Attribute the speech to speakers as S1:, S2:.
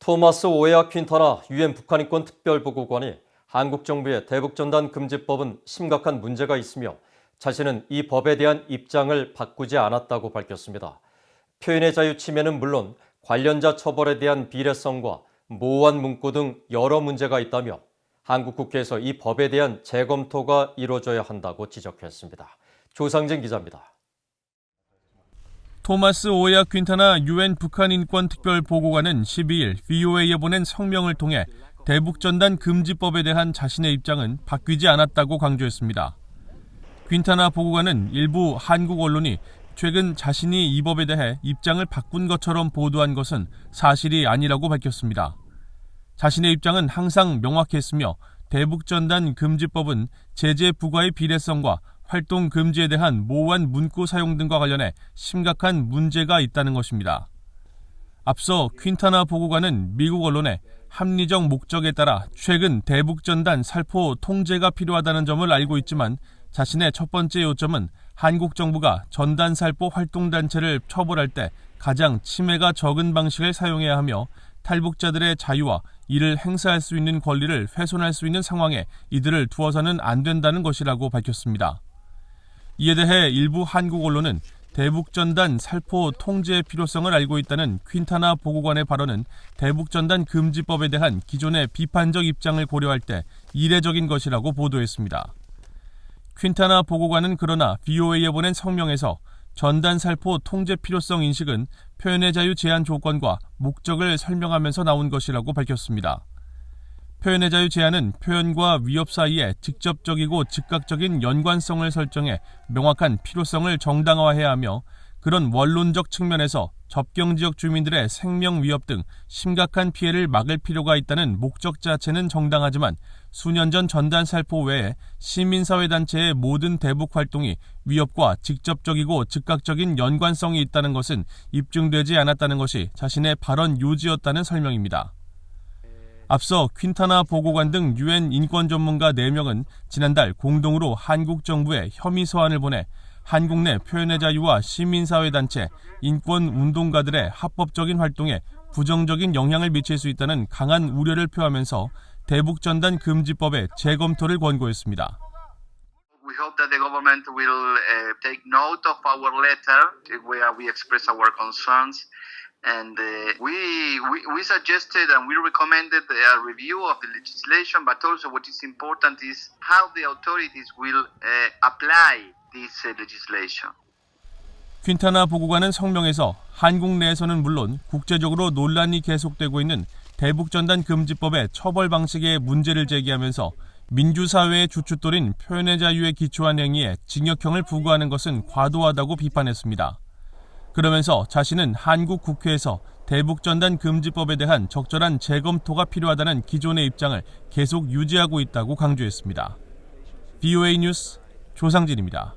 S1: 토마스 오에아 퀸타나 유엔 북한인권 특별보고관이 한국 정부의 대북전단 금지법은 심각한 문제가 있으며 자신은 이 법에 대한 입장을 바꾸지 않았다고 밝혔습니다. 표현의 자유 침해는 물론 관련자 처벌에 대한 비례성과 모호한 문구 등 여러 문제가 있다며 한국 국회에서 이 법에 대한 재검토가 이루어져야 한다고 지적했습니다. 조상진 기자입니다.
S2: 토마스 오에아 퀸타나 유엔 북한인권 특별보고관은 12일 VOA에 보낸 성명을 통해 대북전단 금지법에 대한 자신의 입장은 바뀌지 않았다고 강조했습니다. 퀸타나 보고관은 일부 한국 언론이 최근 자신이 이 법에 대해 입장을 바꾼 것처럼 보도한 것은 사실이 아니라고 밝혔습니다. 자신의 입장은 항상 명확했으며 대북전단 금지법은 제재 부과의 비례성과 활동 금지에 대한 모호한 문구 사용 등과 관련해 심각한 문제가 있다는 것입니다. 앞서 퀸타나 보고관은 미국 언론에 합리적 목적에 따라 최근 대북전단 살포 통제가 필요하다는 점을 알고 있지만 자신의 첫 번째 요점은 한국 정부가 전단 살포 활동단체를 처벌할 때 가장 침해가 적은 방식을 사용해야 하며 탈북자들의 자유와 이를 행사할 수 있는 권리를 훼손할 수 있는 상황에 이들을 두어서는 안 된다는 것이라고 밝혔습니다. 이에 대해 일부 한국 언론은 대북전단 살포 통제의 필요성을 알고 있다는 퀸타나 보고관의 발언은 대북전단 금지법에 대한 기존의 비판적 입장을 고려할 때 이례적인 것이라고 보도했습니다. 퀸타나 보고관은 그러나 VOA에 보낸 성명에서 전단 살포 통제 필요성 인식은 표현의 자유 제한 조건과 목적을 설명하면서 나온 것이라고 밝혔습니다. 표현의 자유 제한은 표현과 위협 사이에 직접적이고 즉각적인 연관성을 설정해 명확한 필요성을 정당화해야 하며 그런 원론적 측면에서 접경지역 주민들의 생명 위협 등 심각한 피해를 막을 필요가 있다는 목적 자체는 정당하지만 수년 전 전단 살포 외에 시민사회단체의 모든 대북 활동이 위협과 직접적이고 즉각적인 연관성이 있다는 것은 입증되지 않았다는 것이 자신의 발언 요지였다는 설명입니다. 앞서 퀸타나 보고관 등 유엔 인권 전문가 4명은 지난달 공동으로 한국 정부에 혐의 서한을 보내 한국 내 표현의 자유와 시민사회단체, 인권운동가들의 합법적인 활동에 부정적인 영향을 미칠 수 있다는 강한 우려를 표하면서 대북전단 금지법의 재검토를 권고했습니다.
S3: We hope that the government will take note of our letter where we express our concerns. And we suggested and we recommended a review of the legislation, but also what is important is how the authorities will apply this legislation.
S2: 퀸타나 보고관은 성명에서 한국 내에서는 물론 국제적으로 논란이 계속되고 있는 대북전단 금지법의 처벌 방식에 문제를 제기하면서 민주사회의 주춧돌인 표현의 자유에 기초한 행위에 징역형을 부과하는 것은 과도하다고 비판했습니다. 그러면서 자신은 한국 국회에서 대북전단 금지법에 대한 적절한 재검토가 필요하다는 기존의 입장을 계속 유지하고 있다고 강조했습니다. VOA 뉴스 조상진입니다.